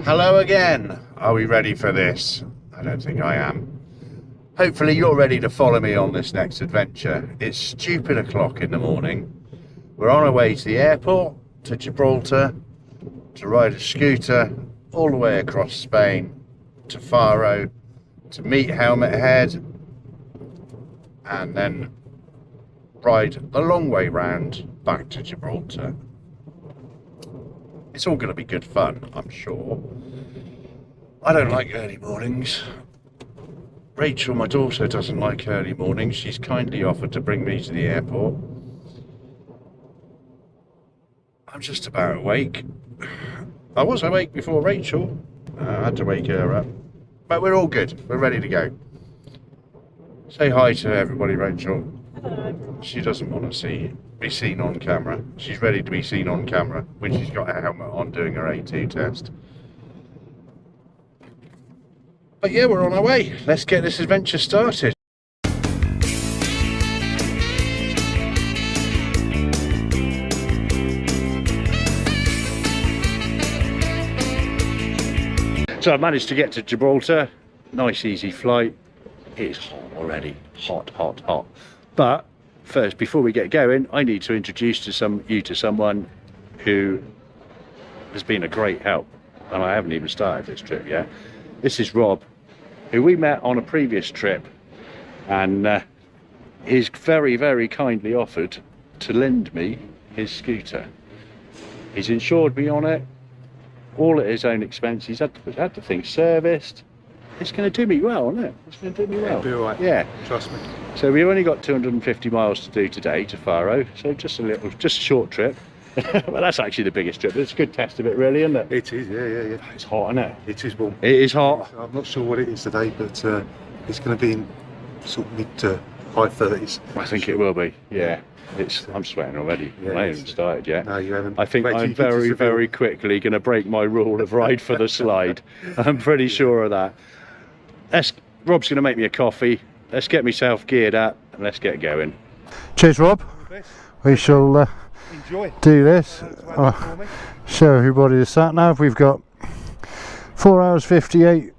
Hello again. Are we ready for this? I don't think I am. Hopefully you're ready to follow me on this next adventure. It's stupid o'clock in the morning. We're on our way to the airport, to Gibraltar, to ride a scooter all the way across Spain, to Faro, to meet Helmet Head, and then ride the long way round back to Gibraltar. It's all going to be good fun, I'm sure. I don't like early mornings. Rachel, my daughter, doesn't like early mornings. She's kindly offered to bring me to the airport. I'm just about awake. I was awake before Rachel. I had to wake her up. But we're all good. We're ready to go. Say hi to everybody, Rachel. Hello. She doesn't want to be seen on camera. She's ready to be seen on camera when she's got her helmet on doing her A2 test. But yeah, we're on our way. Let's get this adventure started. So I've managed to get to Gibraltar. Nice easy flight. It's hot already. Hot, hot, hot. But first, before we get going, I need to introduce you to someone who has been a great help. And I haven't even started this trip yet. This is Rob, who we met on a previous trip, and he's very, very kindly offered to lend me his scooter. He's insured me on it, all at his own expense. He's had the thing serviced. It's going to do me well, isn't it? It's going to do me well. It'll be all right. Yeah. Trust me. So we've only got 250 miles to do today to Faro, so just a short trip. Well, that's actually the biggest trip. It's a good test of it, really, isn't it? It is, yeah. It's hot, isn't it? It is warm. It is hot. I'm not sure what it is today, but it's going to be in sort of mid to high 30s. I think it will be, yeah. I'm sweating already. Yeah, I haven't started yet. No, you haven't. I think Wait till I'm you get to very, Seville. very quickly going to break my rule of ride for the slide. I'm pretty sure of that. Rob's going to make me a coffee. Let's get myself geared up and let's get going. Cheers, Rob. We shall Enjoy. do this. Show everybody the sat nav. We've got 4 hours 58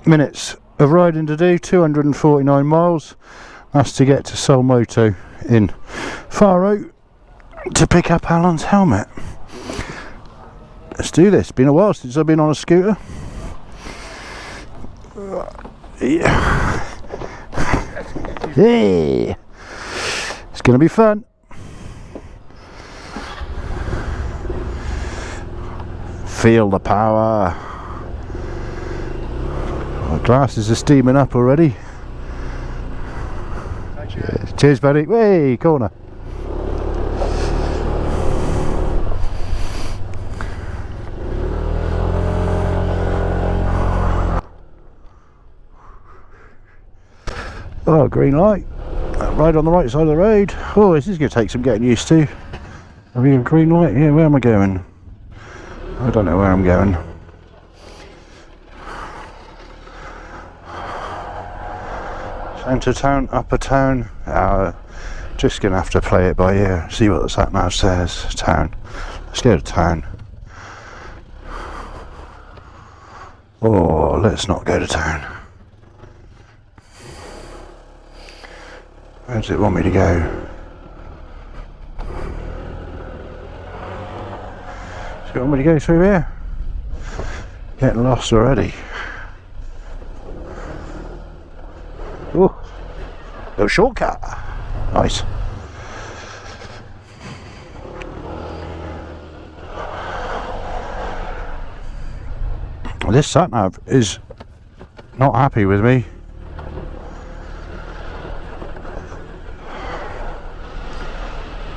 minutes of riding to do, 249 miles. That's to get to Solmoto in Faro to pick up Alan's helmet. Let's do this. Been a while since I've been on a scooter. Yeah. Hey. It's going to be fun. Feel the power. My glasses are steaming up already. Cheers, buddy. Way corner. Oh, green light. Right on the right side of the road. Oh, this is going to take some getting used to. Have we got a green light here? Where am I going? I don't know where I'm going. Centre town, upper town. Just gonna have to play it by ear. See what the sat nav says. Town. Let's go to town. Oh, let's not go to town. Where does it want me to go? Does it want me to go through here? Getting lost already. Oh, little shortcut. Nice. This sat nav is not happy with me.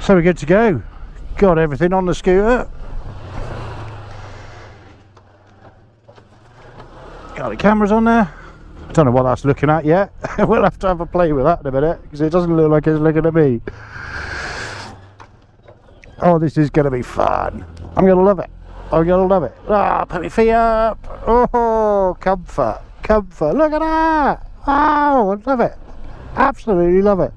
So we're good to go. Got everything on the scooter. Got the cameras on there. Don't know what that's looking at yet. We'll have to have a play with that in a minute because it doesn't look like it's looking at me. Oh, this is going to be fun. I'm going to love it. I'm going to love it. Ah, put my feet up. Oh, comfort. Comfort. Look at that. Oh, I love it. Absolutely love it.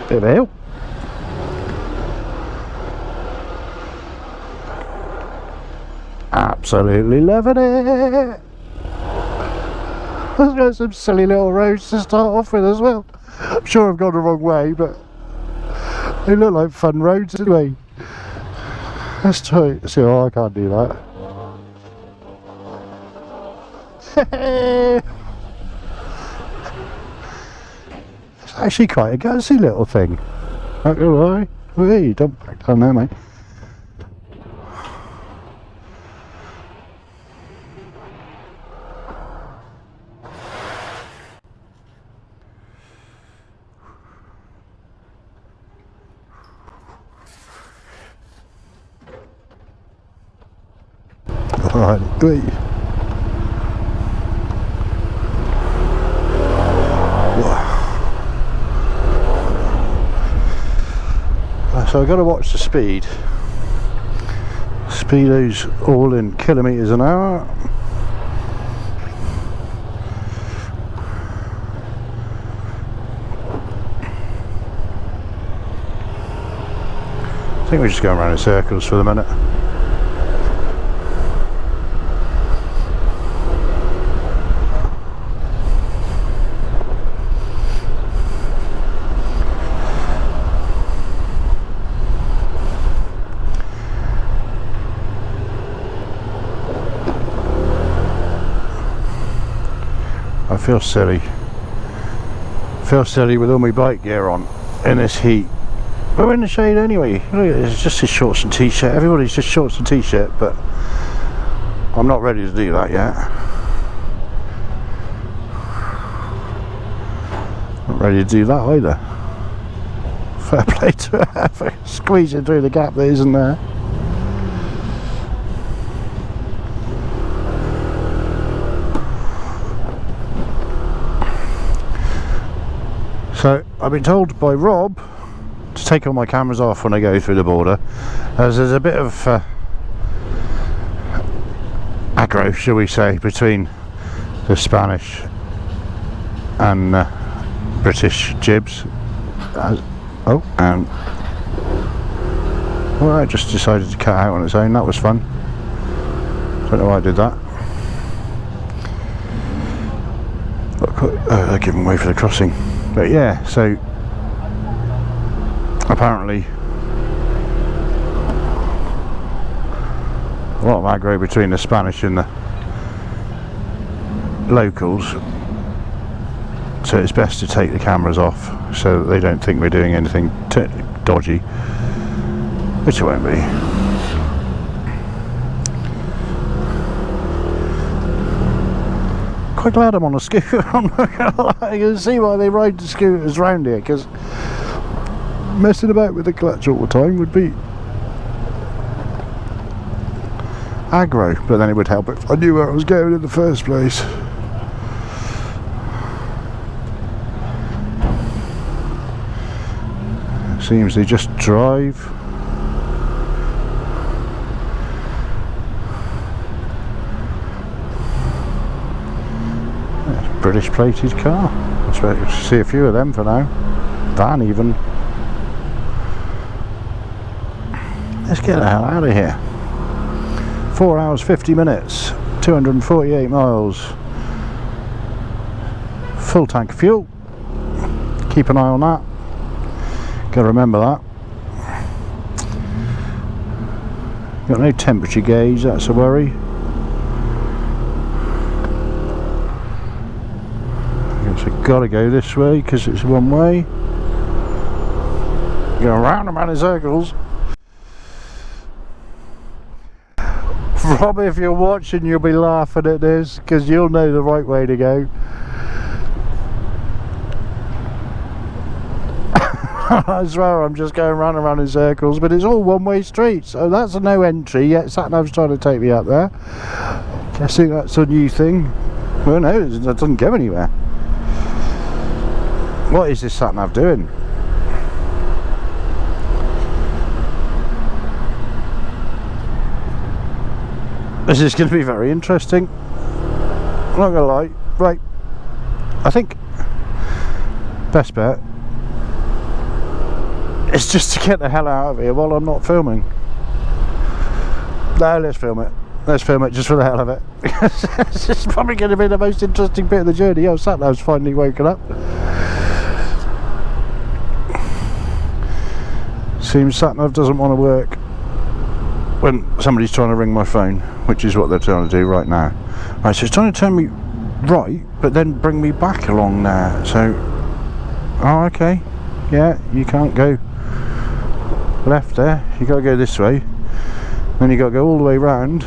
Bit of a hill. Absolutely loving it. Let's get some silly little roads to start off with as well. I'm sure I've gone the wrong way, but they look like fun roads anyway. Let's try it. See, oh, I can't do that. It's actually quite a gutsy little thing. Not gonna lie. Hey, don't back down there, mate. Alright, wait. So I've got to watch the speed. Speedo's all in kilometres an hour. I think we're just going around in circles for the minute. I feel silly. With all my bike gear on in this heat. We're in the shade anyway. Look, it's just his shorts and t-shirt. Everybody's just shorts and t-shirt, but I'm not ready to do that yet. Not ready to do that either. Fair play to her for squeezing through the gap that isn't there. So I've been told by Rob to take all my cameras off when I go through the border, as there's a bit of aggro, shall we say, between the Spanish and British jibs. Oh, and well, I just decided to cut out on its own. That was fun. Don't know why I did that. They're giving way for the crossing. But yeah, so apparently a lot of aggro between the Spanish and the locals, so it's best to take the cameras off so that they don't think we're doing anything dodgy, which it won't be. Quite glad I'm on a scooter. I'm not gonna lie. You can see why they ride the scooters round here, because messing about with the clutch all the time would be aggro, but then it would help if I knew where I was going in the first place. Seems they just drive. British plated car. I expect to see a few of them for now. Van even. Let's get the hell out of here. 4 hours 50 minutes, 248 miles. Full tank of fuel. Keep an eye on that. Gotta remember that. Got no temperature gauge, that's a worry. So gotta go this way because it's one way. Go around and around in circles. Rob, if you're watching, you'll be laughing at this because you'll know the right way to go. I swear I'm just going round and round in circles, but it's all one-way streets, so that's a no entry yet. Sat-nav's trying to take me up there. I think that's a new thing. Well, no, it doesn't go anywhere. What is this sat-nav doing? This is going to be very interesting. I'm not going to lie. Right, I think best bet is just to get the hell out of here while I'm not filming. No, let's film it. let's film it just for the hell of it. It's probably going to be the most interesting bit of the journey. Oh, sat nav's finally woken up. Seems sat nav doesn't want to work when somebody's trying to ring my phone, which is what they're trying to do right now. Right, so it's trying to turn me right, but then bring me back along there. So, oh, okay, yeah, you can't go left there. You got to go this way. Then you got to go all the way round.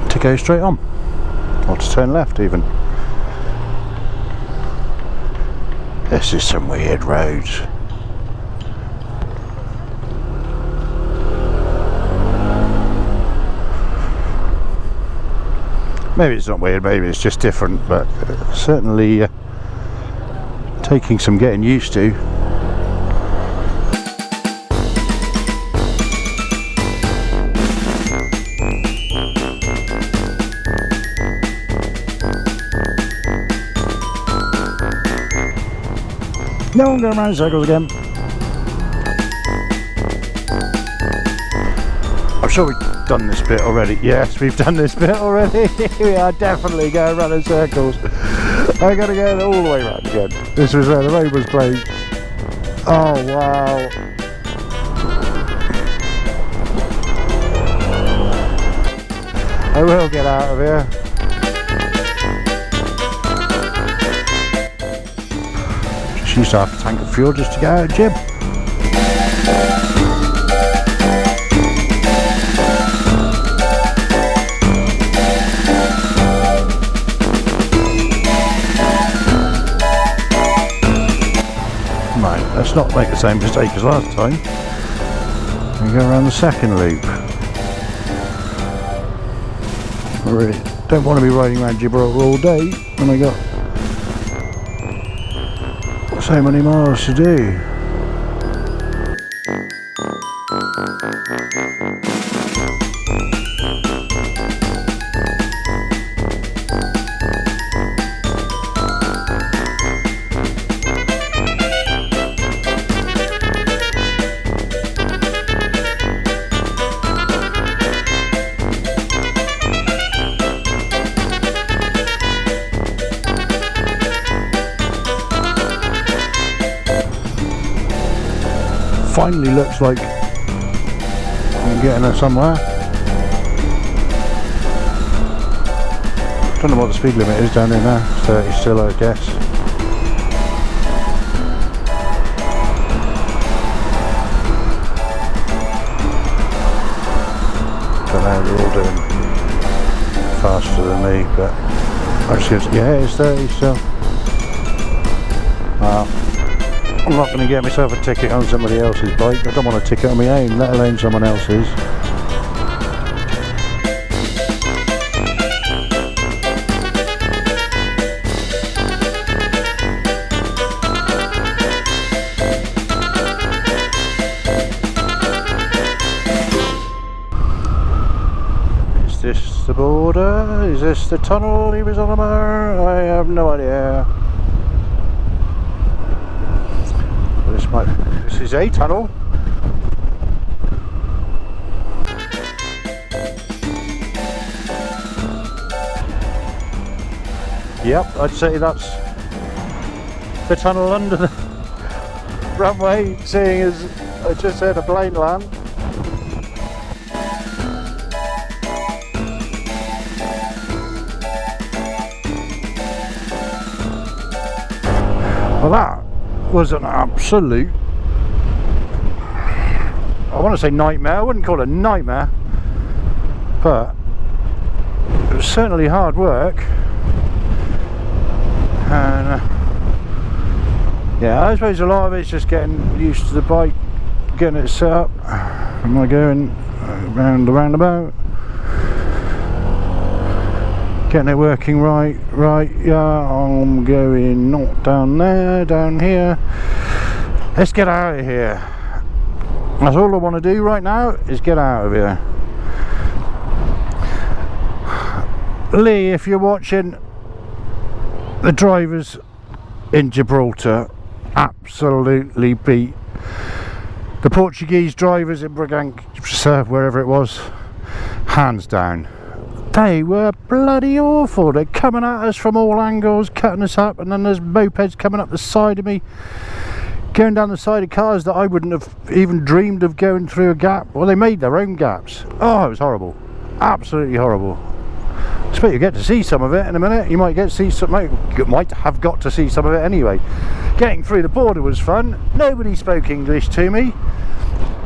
To go straight on, or to turn left even. This is some weird roads. Maybe it's not weird, maybe it's just different, but certainly taking some getting used to. No, I'm going around in circles again. I'm sure we've done this bit already. Yes, we've done this bit already. We are definitely going around in circles. I'm going to go all the way around again. This was where the road was closed. Oh, wow. I will get out of here. Just used to have a tank of fuel just to get out of Gib. Right, let's not make the same mistake as last time. We go around the second loop. I really don't want to be riding around Gibraltar all day when I got so many miles to do. Finally looks like I'm getting her somewhere. Don't know what the speed limit is down there now. 30 still, I guess. Don't know, they're all doing faster than me, but I just, yeah, it's 30 still. I'm not going to get myself a ticket on somebody else's bike. I don't want a ticket on my own, let alone someone else's. Is this the border? Is this the tunnel he was on about? I have no idea. This is a tunnel. Yep, I'd say that's the tunnel under the runway, seeing as I just had a plane land. Well, that was an absolute, I want to say nightmare. I wouldn't call it a nightmare, but it was certainly hard work. And yeah, I suppose a lot of it's just getting used to the bike, getting it set up. Am I going round the roundabout? Getting it working right, yeah, I'm going not down there, down here. Let's get out of here. That's all I want to do right now, is get out of here. Lee, if you're watching, the drivers in Gibraltar absolutely beat the Portuguese drivers in Bragança, wherever it was, hands down. They were bloody awful. They're coming at us from all angles, cutting us up, and then there's mopeds coming up the side of me, going down the side of cars that I wouldn't have even dreamed of going through a gap. Well, they made their own gaps. Oh, it was horrible, absolutely horrible. I expect you get to see some of it in a minute. You might might have got to see some of it anyway. Getting through the border was fun. Nobody spoke English to me.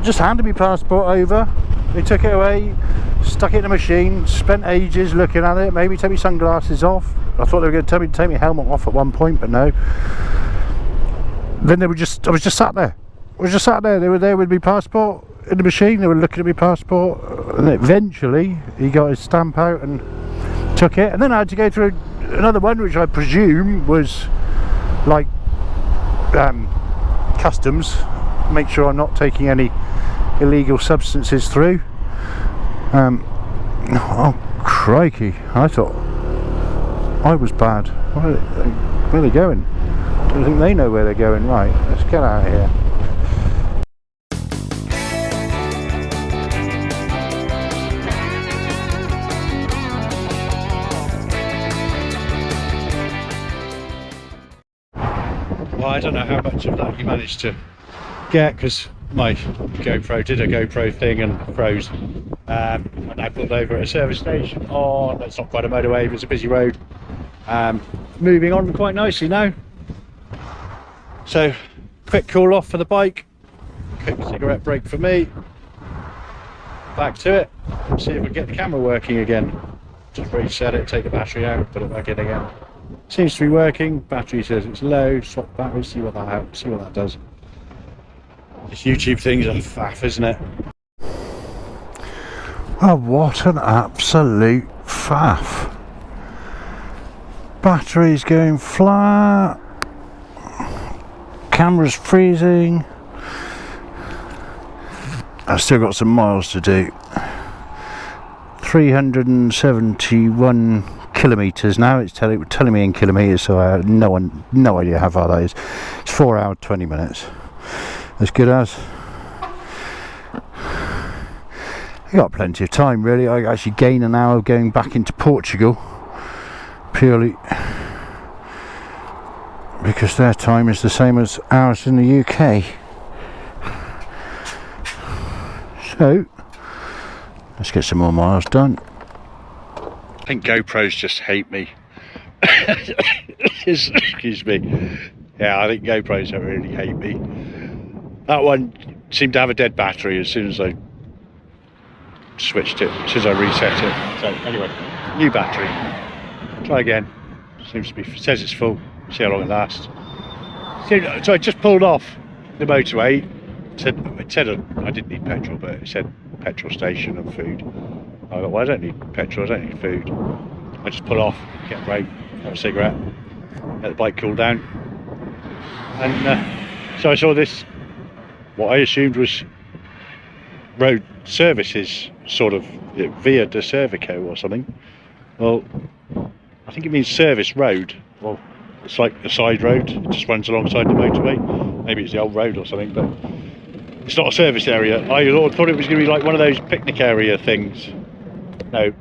Just handed me passport over. They took it away, stuck it in a machine, spent ages looking at it, made me take my sunglasses off. I thought they were going to tell me to take my helmet off at one point, but no. Then I was just sat there. They were there with my passport in the machine. They were looking at my passport, and eventually he got his stamp out and took it. And then I had to go through another one, which I presume was like customs, make sure I'm not taking any illegal substances through. Oh crikey, I thought I was bad. Where are they going? I don't think they know where they're going. Right, let's get out of here. Well, I don't know how much of that you managed to get, because my GoPro did a GoPro thing and froze. And I pulled over at a service station on, it's not quite a motorway, but it's a busy road. Moving on quite nicely now. So, quick cool off for the bike, quick cigarette break for me. Back to it, see if we can get the camera working again. Just reset it, take the battery out, put it back in again. Seems to be working. Battery says it's low. Swap battery, see what that does. This YouTube thing's a faff, isn't it? Oh, what an absolute faff. Battery's going flat. Camera's freezing. I've still got some miles to do. 371 kilometres now. It's telling me in kilometres, so I have no idea how far that is. It's 4 hours 20 minutes. As good as. I got plenty of time really. I actually gain an hour going back into Portugal, purely because their time is the same as ours in the UK. So let's get some more miles done. I think GoPros just hate me. Excuse me. Yeah, I think GoPros don't really hate me. That one seemed to have a dead battery as soon as I switched it, as soon as I reset it. So anyway, new battery. Try again. Seems to be, says it's full. See how long it lasts. So I just pulled off the motorway. It said I didn't need petrol, but it said petrol station and food. I thought, well, I don't need petrol, I don't need food. I just pull off, get a break, have a cigarette, let the bike cool down. And so I saw this, what I assumed was road services, sort of Via de Cervico or something. Well, I think it means service road. Well, it's like a side road, it just runs alongside the motorway. Maybe it's the old road or something, but it's not a service area. I thought it was going to be like one of those picnic area things. No,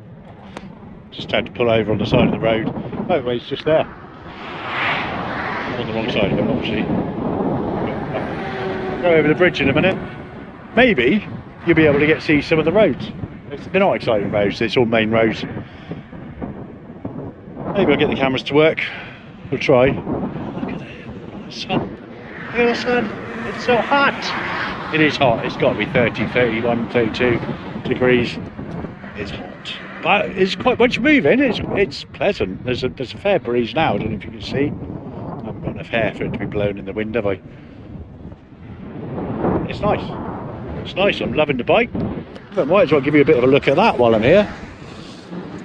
just had to pull over on the side of the road. Motorway's just there. I'm on the wrong side of it, obviously. Go over the bridge in a minute. Maybe you'll be able to see some of the roads. They're not exciting roads, it's all main roads. Maybe I'll get the cameras to work. We'll try. Look at the sun. Look at the sun. It's so hot. It is hot. It's got to be 30, 31, 32 degrees. It's hot. But it's quite, once you move in, it's pleasant. There's a fair breeze now. I don't know if you can see. I haven't got enough hair for it to be blown in the wind, have I? It's nice. It's nice. I'm loving the bike. But might as well give you a bit of a look at that while I'm here.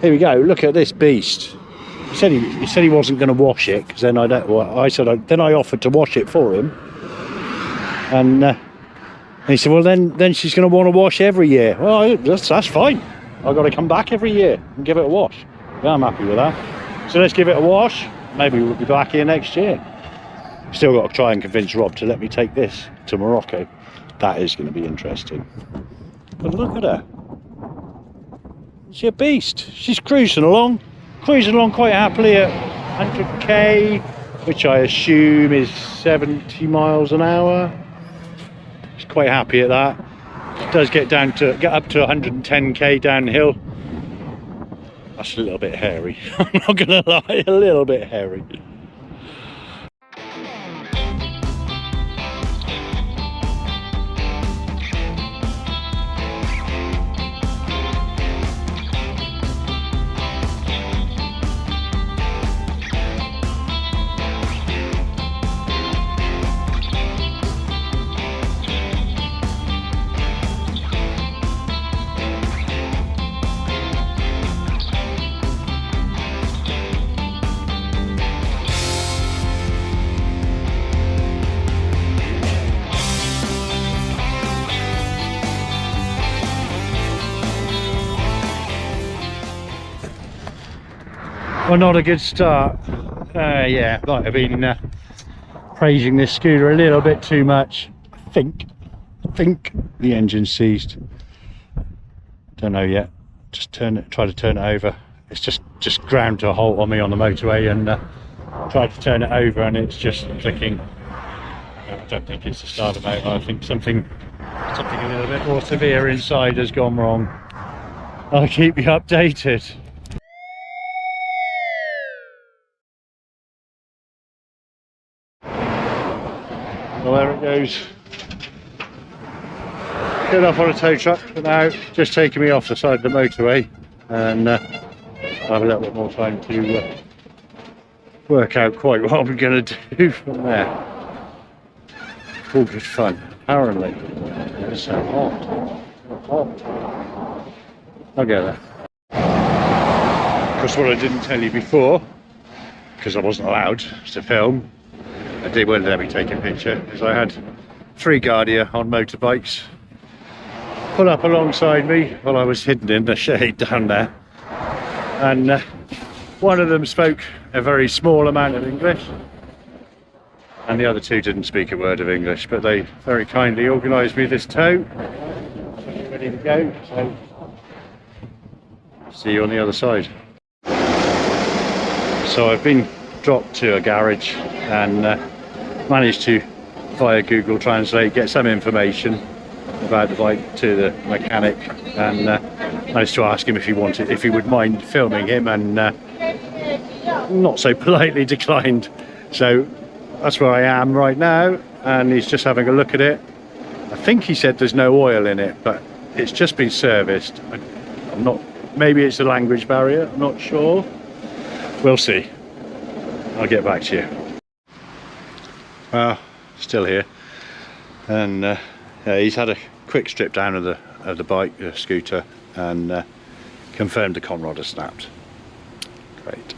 Here we go. Look at this beast. He said he wasn't going to wash it, because then then I offered to wash it for him, and And he said, well, then she's going to want to wash every year. Well, that's fine. I've got to come back every year and give it a wash. Yeah, I'm happy with that. So let's give it a wash. Maybe we'll be back here next year. Still got to try and convince Rob to let me take this to Morocco. That is going to be interesting. But look at her. She's a beast. She's cruising along quite happily at 100k, which I assume is 70 miles an hour. She's quite happy at that. It does get up to 110k downhill. That's a little bit hairy. I'm not gonna lie, a little bit hairy. Well, not a good start. Yeah, might have been praising this scooter a little bit too much. I think the engine's seized. Don't know yet. Just try to turn it over. It's just ground to a halt on me on the motorway, and tried to turn it over, and it's just clicking. I don't think it's the starter motor. I think something a little bit more severe inside has gone wrong. I'll keep you updated. Well, there it goes. Good off on a tow truck for now, just taking me off the side of the motorway, and I'll have a little bit more time to work out quite what I'm going to do from there. All good fun, apparently. It's so hot. I'll get there. Of course, what I didn't tell you before, because I wasn't allowed to film, they wouldn't let me take a picture, is I had 3 Guardia on motorbikes pull up alongside me while I was hidden in the shade down there, and one of them spoke a very small amount of English, and the other 2 didn't speak a word of English, but they very kindly organised me this tow. Ready to go, so see you on the other side. So I've been dropped to a garage and managed to, via Google Translate, get some information about the bike to the mechanic, and managed to ask him if he would mind filming him, and not so politely declined. So that's where I am right now, and he's just having a look at it. I think he said there's no oil in it, but it's just been serviced. I'm not, maybe it's a language barrier, I'm not sure. We'll see. I'll get back to you. Well, still here, and yeah, he's had a quick strip down of the bike, the scooter, and confirmed the conrod has snapped. Great.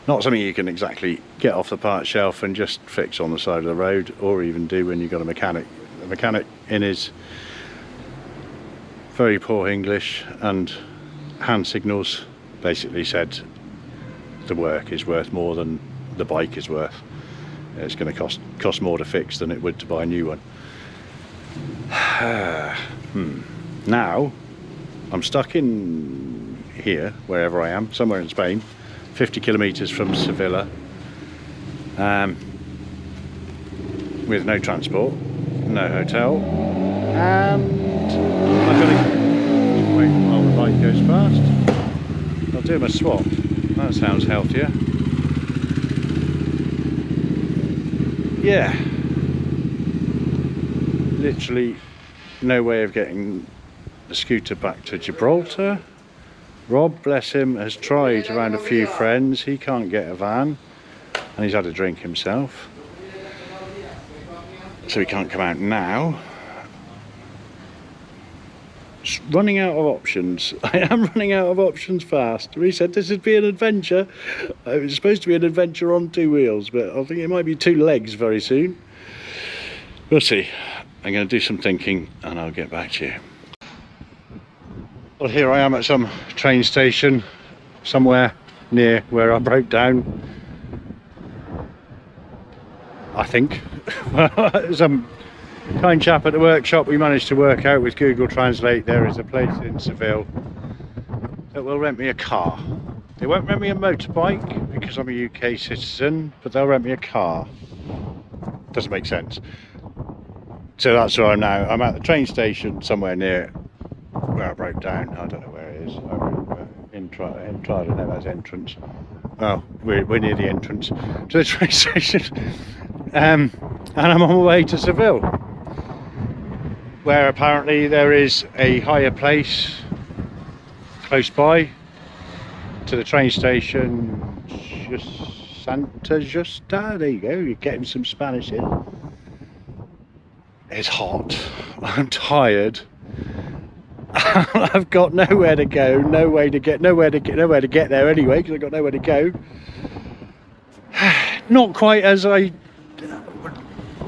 Not something you can exactly get off the part shelf and just fix on the side of the road, or even do when you've got a mechanic. The mechanic, in his very poor English and hand signals, basically said the work is worth more than the bike is worth. It's going to cost more to fix than it would to buy a new one. Now I'm stuck in here, wherever I am, somewhere in Spain, 50 kilometers from Sevilla, with no transport, no hotel, and I've got to wait while the bike goes past. I'll do him a swap. That sounds healthier. Yeah, literally no way of getting the scooter back to Gibraltar. Rob, bless him, has tried around a few friends. He can't get a van, and he's had a drink himself, so he can't come out now. Just running out of options. I am running out of options fast. He said this would be an adventure. It was supposed to be an adventure on 2 wheels, but I think it might be 2 legs very soon. We'll see. I'm going to do some thinking and I'll get back to you. Well, here I am at some train station somewhere near where I broke down, I think. Some kind chap at the workshop, we managed to work out with Google Translate there is a place in Seville that will rent me a car. They won't rent me a motorbike because I'm a UK citizen, but they'll rent me a car. Doesn't make sense. So that's where I'm now. I'm at the train station somewhere near where I broke down. I don't know where it is. I don't know, that's entrance. Oh, we're near the entrance to the train station. And I'm on my way to Seville, where apparently there is a higher place close by to the train station. Santa Justa, there you go, you're getting some Spanish in. It's hot, I'm tired. I've got nowhere to go, nowhere to get there anyway, because I've got nowhere to go. Not quite as I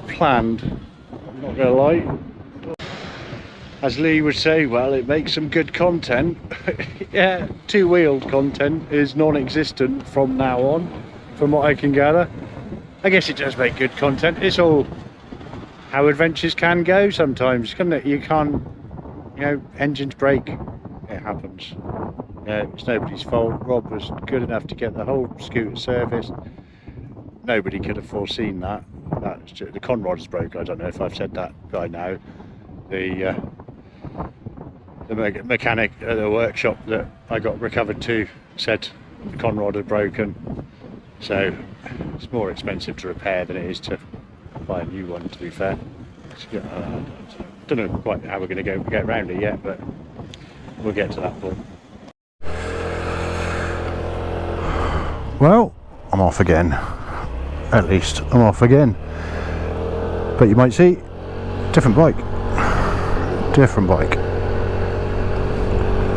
planned, I'm not gonna lie. As Lee would say, well, it makes some good content. Yeah, two-wheeled content is non-existent from now on, from what I can gather. I guess it does make good content. It's all how adventures can go sometimes, can't it? You can't, you know, engines break, it happens. It's nobody's fault. Rob was good enough to get the whole scooter serviced. Nobody could have foreseen that. The conrods broke. I don't know if I've said that by now. The mechanic at the workshop that I got recovered to said the conrod had broken. So it's more expensive to repair than it is to buy a new one, to be fair. I don't know quite how we're going to get around it yet, but we'll get to that point. Well, I'm off again. At least I'm off again. But you might see, different bike. Different bike.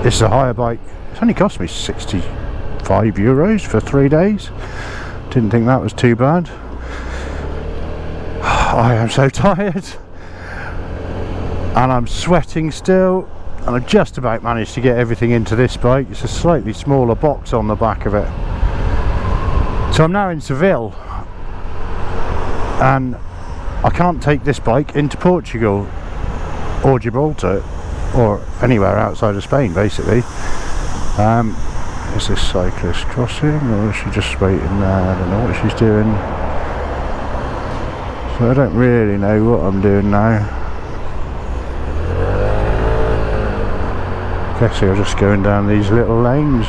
This is a hire bike. It's only cost me €65 for 3 days. Didn't think that was too bad. I am so tired and I'm sweating still, and I've just about managed to get everything into this bike. It's a slightly smaller box on the back of it. So I'm now in Seville and I can't take this bike into Portugal or Gibraltar or anywhere outside of Spain, basically. Is this cyclist crossing, or is she just waiting there? I don't know what she's doing. So I don't really know what I'm doing now. Guess I'm just going down these little lanes.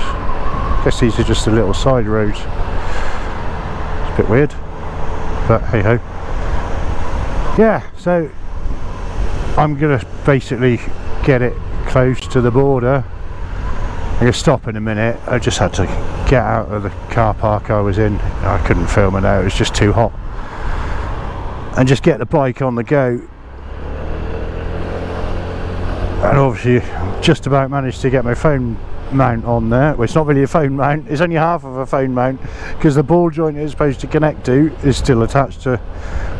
Guess these are just the little side roads. It's a bit weird, but hey ho. Yeah, so I'm gonna basically get it close to the border. I'm gonna stop in a minute. I just had to get out of the car park I was in. I couldn't film it now, it was just too hot. And just get the bike on the go. And obviously just about managed to get my phone mount on there. Well, it's not really a phone mount, it's only half of a phone mount, because the ball joint it's supposed to connect to is still attached to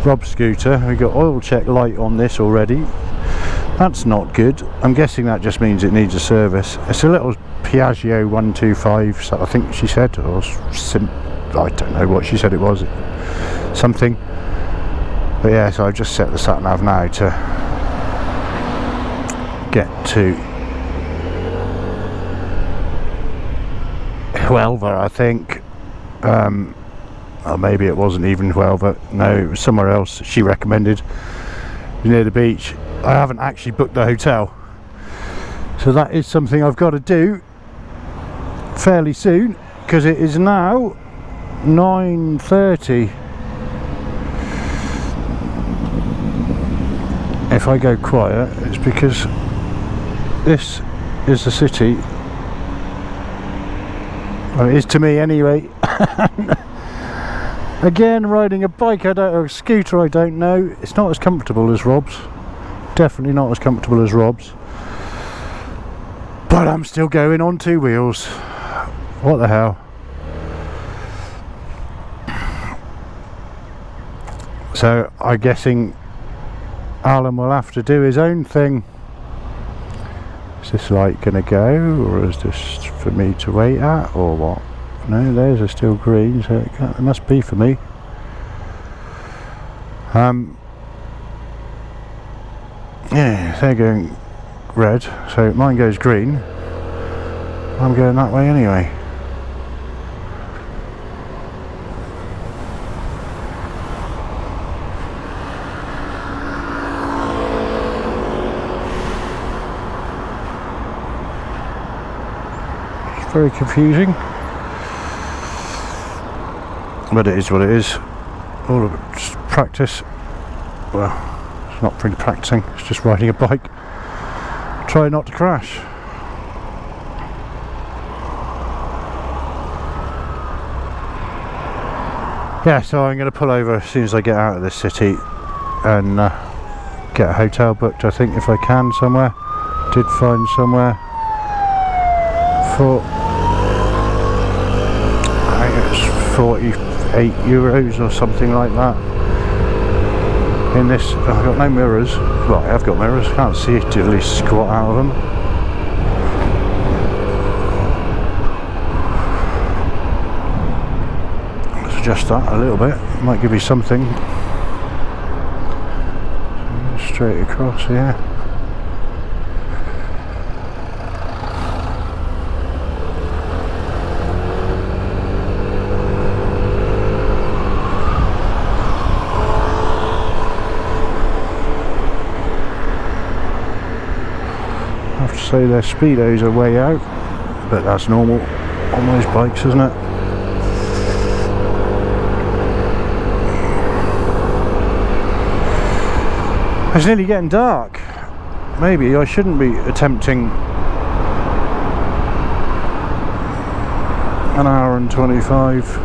Rob's scooter. We've got oil check light on this already. That's not good. I'm guessing that just means it needs a service. It's a little Piaggio 125, so I think she said, or I don't know what she said it was, something. But yeah, so I've just set the sat nav now to get to Huelva, I think. Or maybe it wasn't even Huelva. No, it was somewhere else. She recommended near the beach. I haven't actually booked the hotel, so that is something I've got to do fairly soon, because it is now 9:30. If I go quiet, it's because this is the city. Well, it is to me anyway. Again, riding a bike, or a scooter, I don't know. It's not as comfortable as Rob's. Definitely not as comfortable as Rob's. But I'm still going on 2 wheels. What the hell? So I'm guessing Alan will have to do his own thing. Is this light going to go, or is this for me to wait at, or what? No, theirs are still green, so it must be for me. Yeah, they're going red, so mine goes green. I'm going that way anyway. It's very confusing, but it is what it is. All of it, just practice. Well, it's not really practicing, it's just riding a bike. Try not to crash. Yeah, so I'm going to pull over as soon as I get out of this city and get a hotel booked, I think, if I can, somewhere. Did find somewhere for, I think it's 48 euros or something like that. In this, I've got no mirrors. Well, I have got mirrors, can't see it, at least squat out of them. Let's adjust that a little bit, might give you something. Straight across here. So their speedos are way out, but that's normal on those bikes, isn't it? It's nearly getting dark. Maybe I shouldn't be attempting an hour and 25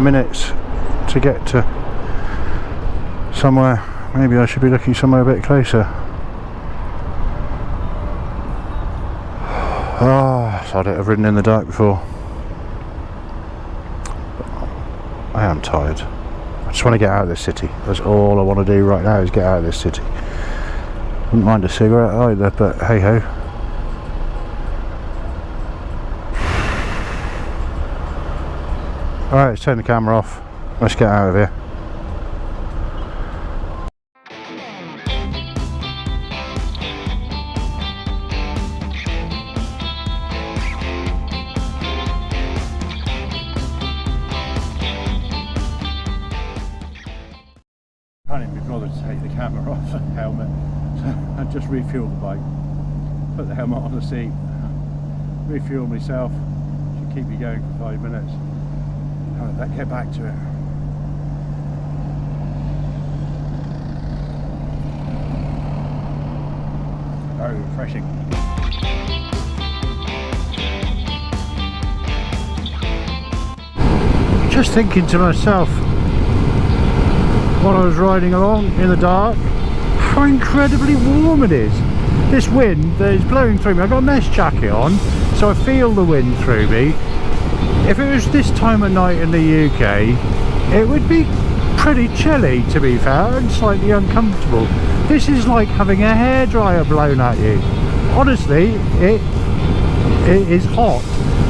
minutes to get to somewhere. Maybe I should be looking somewhere a bit closer. I'd have ridden in the dark before. I am tired. I just want to get out of this city. That's all I want to do right now, is get out of this city. Wouldn't mind a cigarette either, but hey ho. Alright, let's turn the camera off. Let's get out of here. Can't even be bothered to take the camera off the helmet. I just refuel the bike, put the helmet on the seat, refuel myself. Should keep me going for 5 minutes. Let's get back to it. Very refreshing. Just thinking to myself, while I was riding along in the dark, how incredibly warm it is. This wind that is blowing through me, I've got a mesh jacket on, so I feel the wind through me. If it was this time of night in the UK, it would be pretty chilly, to be fair, and slightly uncomfortable. This is like having a hairdryer blown at you. Honestly, it is hot.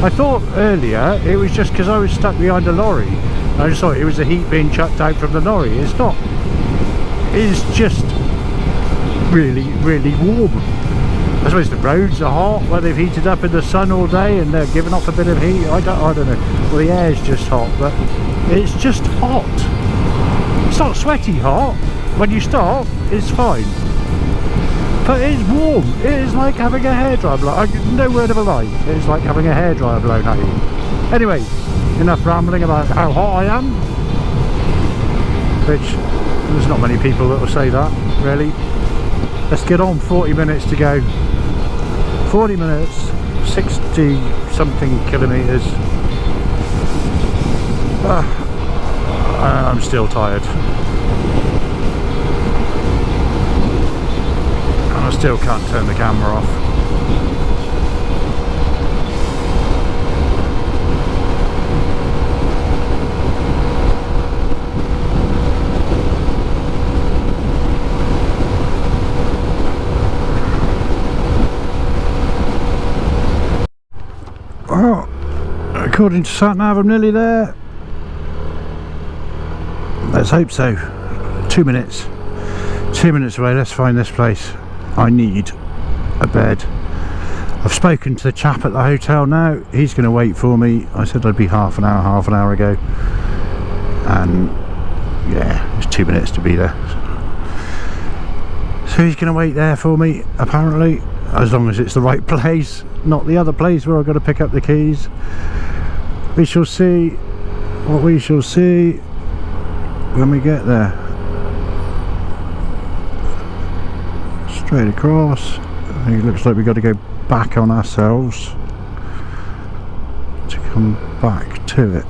I thought earlier it was just because I was stuck behind a lorry. I just thought it was the heat being chucked out from the lorry. It's not. It's just really, really warm. I suppose the roads are hot, where they've heated up in the sun all day and they're giving off a bit of heat. I don't know. Well, the air's just hot, but it's just hot. It's not sweaty hot. When you stop, it's fine. But it's warm. It is like having a hairdryer blown. No word of a lie. It's like having a hairdryer blown at you. Anyway, enough rambling about how hot I am. Which, there's not many people that will say that, really. Let's get on. 40 minutes to go. 40 minutes, 60 something kilometres. I'm still tired. And I still can't turn the camera off. According to SatNav, I'm nearly there. Let's hope so. 2 minutes. 2 minutes away. Let's find this place. I need a bed. I've spoken to the chap at the hotel now. He's going to wait for me. I said I'd be half an hour ago. And yeah, it's 2 minutes to be there. So he's going to wait there for me, apparently, as long as it's the right place, not the other place where I've got to pick up the keys. We shall see what we shall see when we get there. Straight across. I think it looks like we've got to go back on ourselves to come back to it.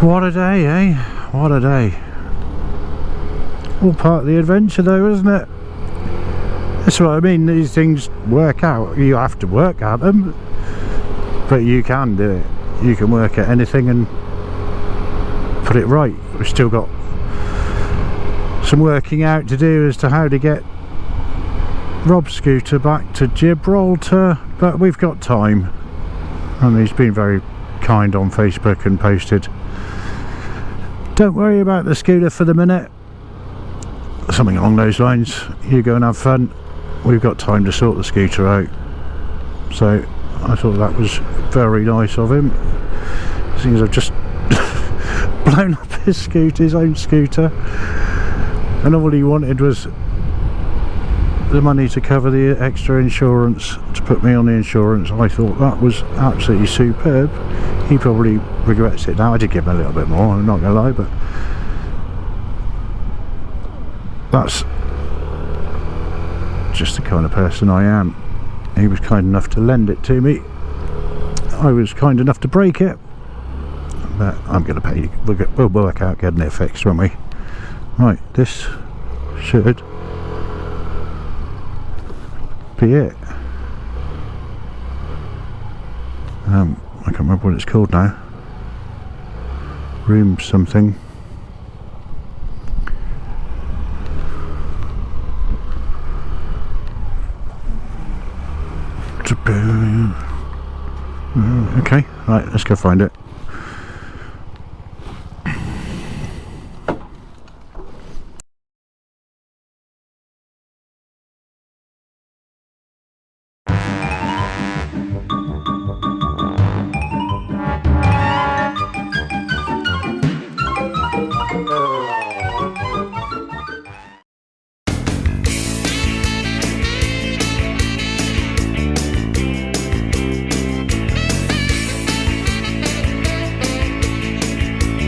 What a day, eh? What a day. All part of the adventure though, isn't it? That's what I mean, these things work out. You have to work at them, but you can do it. You can work at anything and put it right. We've still got some working out to do as to how to get Rob's scooter back to Gibraltar, but we've got time. And he's been very kind on Facebook and posted, don't worry about the scooter for the minute, something along those lines. You go and have fun, we've got time to sort the scooter out. So I thought that was very nice of him. Seems I've just blown up his scooter, his own scooter, and all he wanted was the money to cover the extra insurance, to put me on the insurance. I thought that was absolutely superb. He probably regrets it now. I did give him a little bit more, I'm not gonna lie, but that's just the kind of person I am. He was kind enough to lend it to me. I was kind enough to break it, but I'm gonna pay. We'll work out getting it fixed, won't we? Right, this should be it. I can't remember what it's called now. Room something. Okay, right, let's go find it.